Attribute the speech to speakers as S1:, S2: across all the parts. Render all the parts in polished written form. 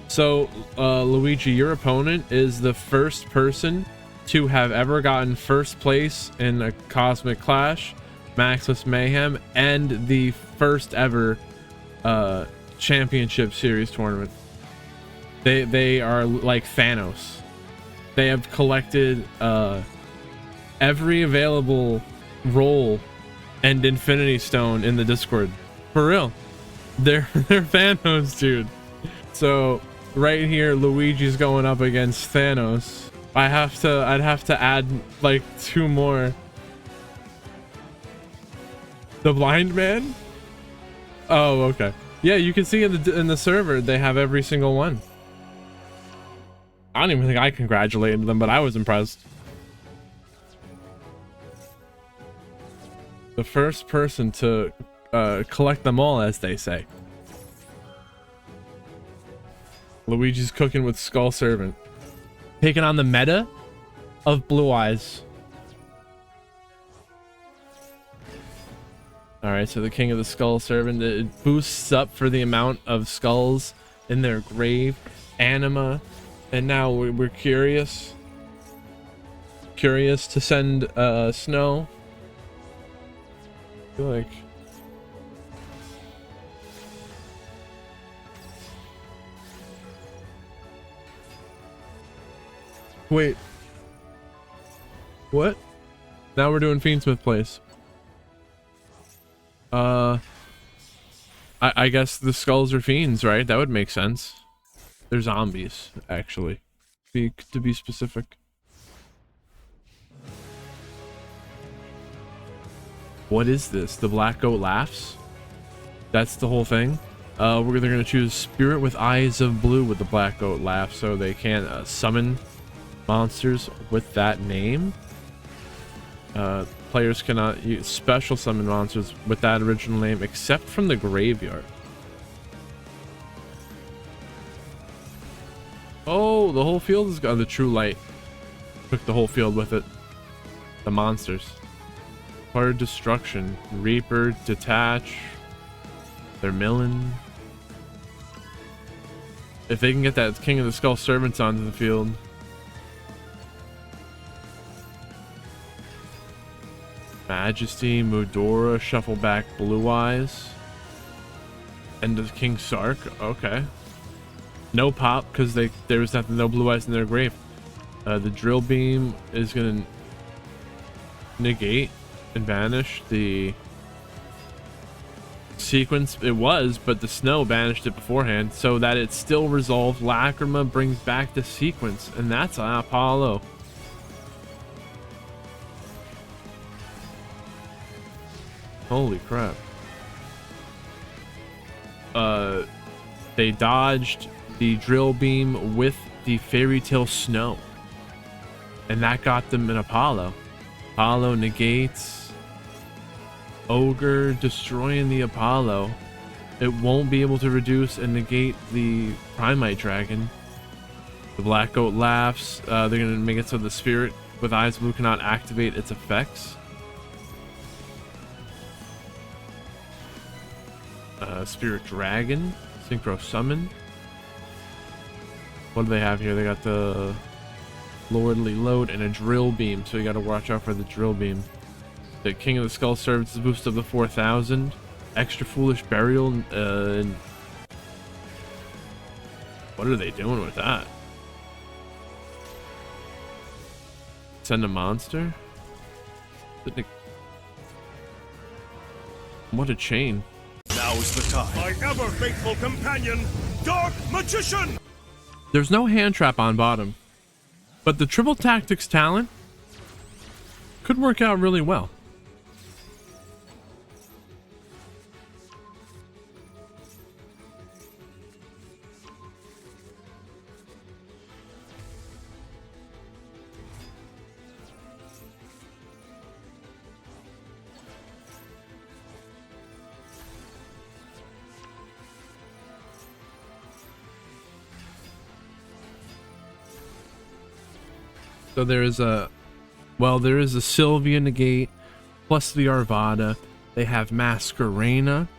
S1: So, Luigi, your opponent is the first person to have ever gotten first place in a Cosmic Clash, Maxless Mayhem, and the first ever Championship Series tournament. They are like Thanos. They have collected every available roll and Infinity Stone in the Discord. For real. They're Thanos, dude. So right here, Luigi's going up against Thanos. I'd have to add like 2 more. The blind man? Oh, okay. Yeah, you can see in the server they have every single one. I don't even think I congratulated them, but I was impressed. The first person to collect them all, as they say. Luigi's cooking with Skull Servant, taking on the meta of Blue Eyes. All right, so the King of the Skull Servant, it boosts up for the amount of skulls in their grave, anima, and now we're curious to send Snow. I feel like wait, what? Now we're doing Fiendsmith Place. I guess the skulls are fiends, right? That would make sense. They're zombies, actually, to be specific. What is this? The Black Goat laughs? That's the whole thing? They're gonna choose Spirit with Eyes of Blue with the Black Goat laugh, so they can't summon monsters with that name. Players cannot use special summon monsters with that original name except from the graveyard. Oh, the whole field has got the True Light. Took the whole field with it. The monsters. Hard Destruction. Reaper, Detach. They're milling. If they can get that King of the Skull Servants onto the field. Majesty, Mudora, Shuffle back Blue Eyes. End of King Sark. Okay. No pop because there was no Blue Eyes in their grave. The Drill Beam is gonna negate and banish the sequence. It was, but the Snow banished it beforehand, so that it still resolved. Lacrima brings back the sequence, and that's Apollo. Holy crap. They dodged the Drill Beam with the Fairy Tale Snow, and that got them an Apollo. Apollo negates. Ogre destroying the Apollo. It won't be able to reduce and negate the Primite Dragon. The Black Goat laughs. They're gonna make it so the Spirit with Eyes Blue cannot activate its effects. Spirit Dragon, Synchro Summon. What do they have here? They got the Lordly Load and a Drill Beam, so you got to watch out for the Drill Beam. The King of the Skull Servants is boost up to 4,000. Extra Foolish Burial. What are they doing with that? Send a monster? What a chain.
S2: Now's the time. My ever faithful companion, Dark Magician!
S1: There's no hand trap on bottom, but the triple tactics talent could work out really well. So there is a Sylvia negate plus the Arvada. They have Masquerena.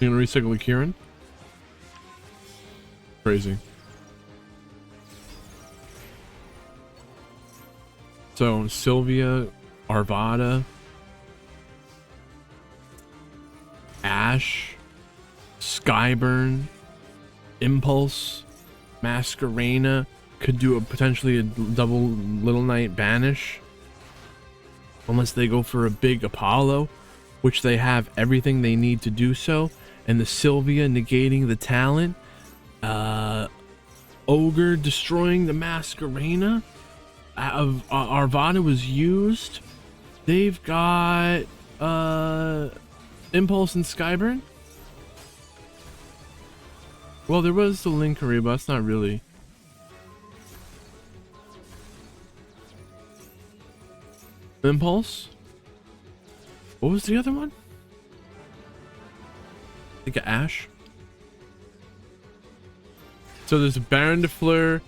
S1: You gonna recycle the Kieran? Crazy. So Sylvia, Arvada, Ash, Skyburn, Impulse, Masquerena could do potentially a double Little Knight Banish. Unless they go for a big Apollo, which they have everything they need to do so. And the Sylvia negating the talent. Ogre destroying the Masquerena. Arvada was used. They've got Impulse and Skyburn. Well, there was the Linkery, but it's not really. Impulse. What was the other one? I think Ash. So there's a Baron de Fleur,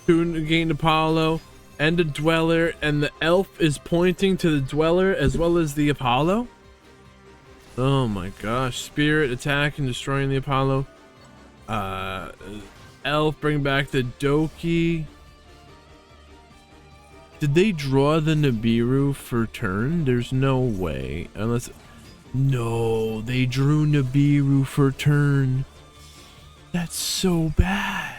S1: two Negating Apollo, and a Dweller, and the elf is pointing to the Dweller as well as the Apollo. Oh my gosh. Spirit attacking, destroying the Apollo. Elf bring back the Doki. Did they draw the Nibiru for turn? There's no way. Unless... No, they drew Nibiru for turn. That's so bad.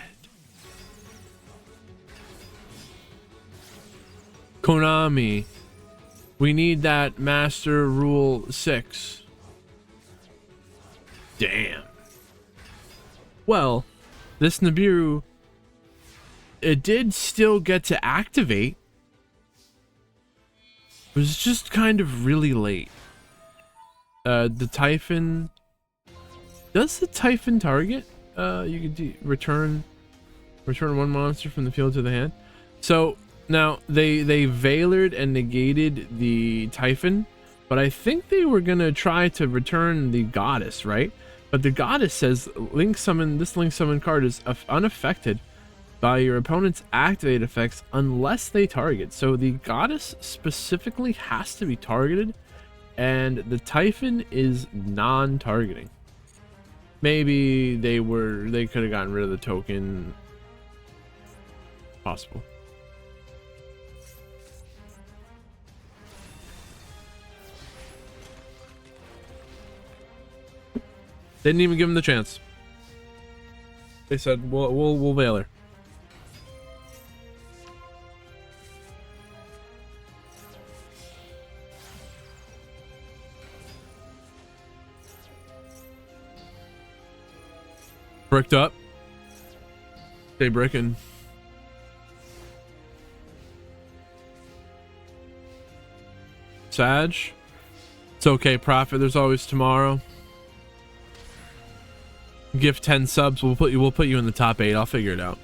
S1: Konami, we need that Master Rule 6. Damn. Well, this Nibiru, it did still get to activate. It was just kind of really late. The Typhon... Does the Typhon target? You could return one monster from the field to the hand. So now they Veilered and negated the Typhon, but I think they were gonna try to return the Goddess, right? But the Goddess says Link Summon. This Link Summon card is unaffected by your opponent's activate effects unless they target. So the Goddess specifically has to be targeted, and the Typhon is non-targeting. Maybe they could have gotten rid of the token. Possible. Didn't even give him the chance. They said we'll veil her. Bricked up. Stay bricking. Sag. It's okay, Prophet. There's always tomorrow. Gift 10 subs. We'll put you in the top 8. I'll figure it out.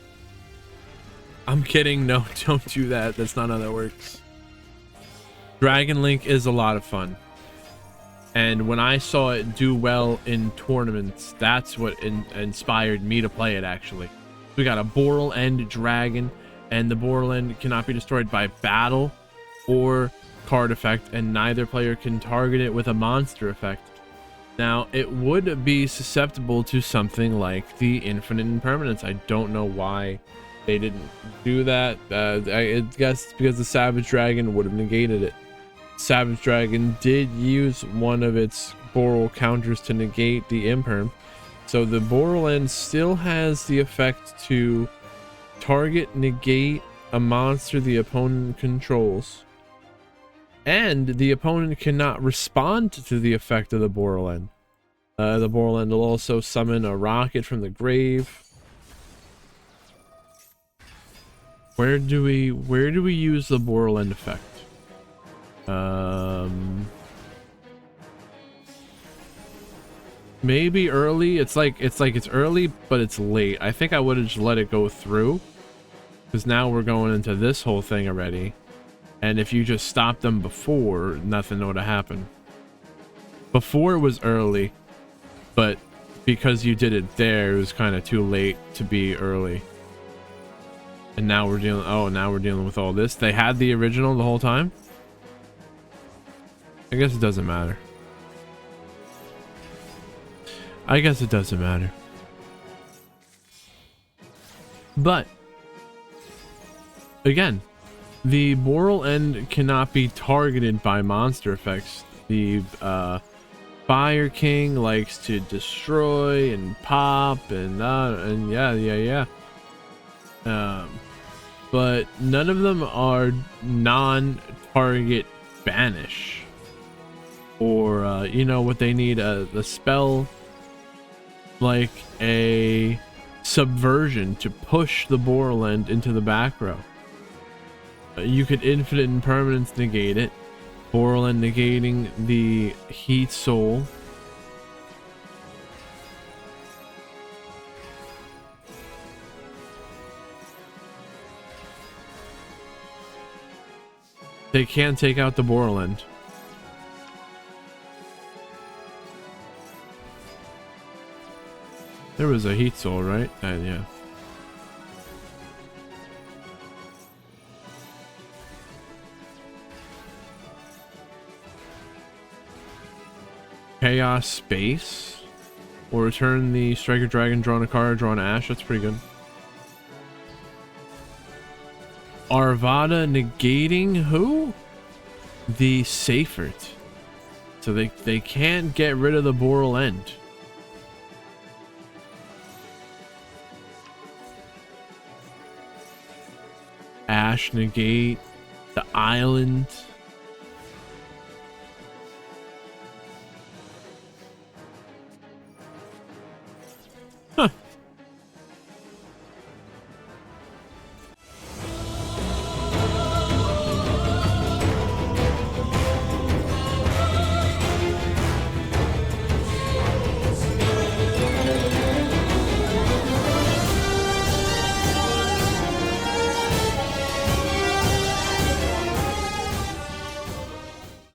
S1: I'm kidding. No, don't do that. That's not how that works. Dragon Link is a lot of fun. And when I saw it do well in tournaments, that's what inspired me to play it, actually. We got a Boral End Dragon, and the Boral End cannot be destroyed by battle or card effect, and neither player can target it with a monster effect. Now, it would be susceptible to something like the Infinite Impermanence. I don't know why they didn't do that. I guess it's because the Savage Dragon would have negated it. Savage Dragon did use one of its Boral counters to negate the Imperm, so the Boral End still has the effect to target, negate a monster the opponent controls, and the opponent cannot respond to the effect of the Boral End. The Boral End will also summon a rocket from the grave. Where do we use the Boral End effect? Maybe early. It's early, but it's late. I think I would have just let it go through, because now we're going into this whole thing already, and if you just stopped them before, nothing would have happened. Before it was early, but because you did it there, it was kind of too late to be early. And now we're dealing with all this. They had the original the whole time. I guess it doesn't matter. I guess it doesn't matter. But again, the Boral End cannot be targeted by monster effects. The Fire King likes to destroy and pop and yeah. But none of them are non-target banish, or you know what they need, the spell like a subversion to push the Boral End into the back row. You could infinite impermanence negate it. Boral End negating the Heat Soul. They can take out the Boral End. There was a Heat Soul, right? Yeah. Chaos Space, or return the Striker Dragon, drawn a card, drawn Ash. That's pretty good. Arvada negating who? The Seifert. So they can't get rid of the Boral End. Ash negate the island.